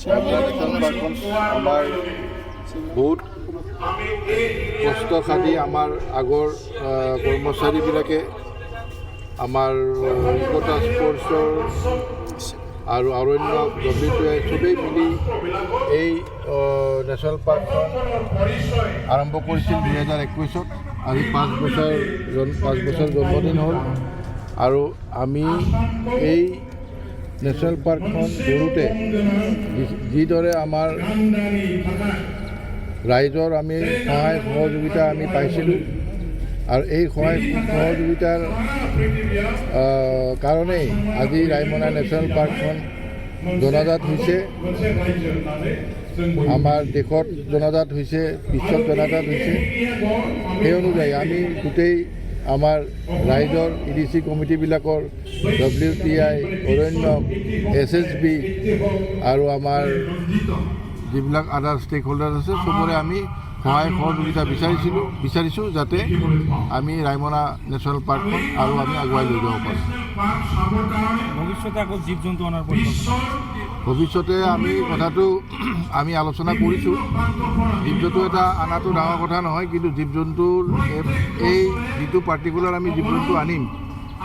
আমাৰ বহুত কষ্ট খাটি আমাৰ আগৰ কৰ্মচাৰীবিলাকে আমাৰ ইকতা স্পৰ্টছৰ আৰু অন্য WTI চবেই মিলি এই নেশ্যনেল পাৰ্কখন আৰম্ভ কৰিছিল 2021 আজি 5 বছৰ জন্মদিন হ'ল আৰু আমি এই নেশ্যনেল পাৰ্কখন গঢ়োতে যিদৰে আমাৰ ৰাইজৰ আমি সহায় সহযোগিতা আমি পাইছিলোঁ আৰু এই সহায় সহযোগিতাৰ কাৰণেই আজি ৰাইমনা নেশ্যনেল পাৰ্কখন জনাজাত হৈছে আমাৰ দেশত জনাজাত হৈছে বিশ্বত জনাজাত হৈছে সেই অনুযায়ী আমি গোটেই আমাৰ ৰাইজৰ EDC কমিটিবিলাকৰ WTI অৰণ্য SSB আৰু আমাৰ যিবিলাক আদাৰ ষ্টেক হোল্ডাৰ আছে চবৰে আমি সহায় সহযোগিতা বিচাৰিছোঁ যাতে আমি ৰাইমনা নেশ্যনেল পাৰ্কখন আৰু আমি আগুৱাই লৈ যাব পাৰোঁ। ভৱিষ্যতে আকৌ জীৱ জন্তু অনাৰ ভৱিষ্যতে আমি কথাটো আমি আলোচনা কৰিছোঁ। জীৱ জন্তু এটা অনাটো ডাঙৰ কথা নহয়, কিন্তু জীৱ জন্তুৰ এই যিটো পাৰ্টিকুলাৰ আমি জীৱ জন্তু আনিম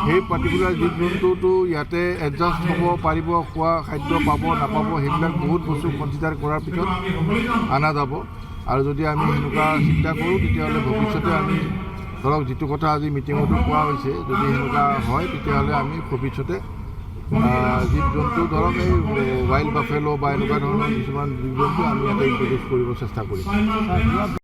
সেই পাৰ্টিকুলাৰ জীৱ জন্তুটো ইয়াতে এডজাষ্ট হ'ব পাৰিব, খোৱা খাদ্য পাব নাপাব সেইবিলাক বহুত বস্তু কনচিডাৰ কৰাৰ পিছত অনা যাব। আৰু যদি আমি সেনেকুৱা চিন্তা কৰোঁ তেতিয়াহ'লে ভৱিষ্যতে আমি ধৰক যিটো কথা আজি মিটিঙতো কোৱা হৈছে, যদি সেনেকুৱা হয় তেতিয়াহ'লে আমি ভৱিষ্যতে জীৱ জন্তু ধৰক এই ৱাইল্ড বাফেলো বা এনেকুৱা ধৰণৰ কিছুমান জীৱ জন্তু আমি ইয়াতে ইণ্ট্ৰডিউচ কৰিব চেষ্টা কৰিম।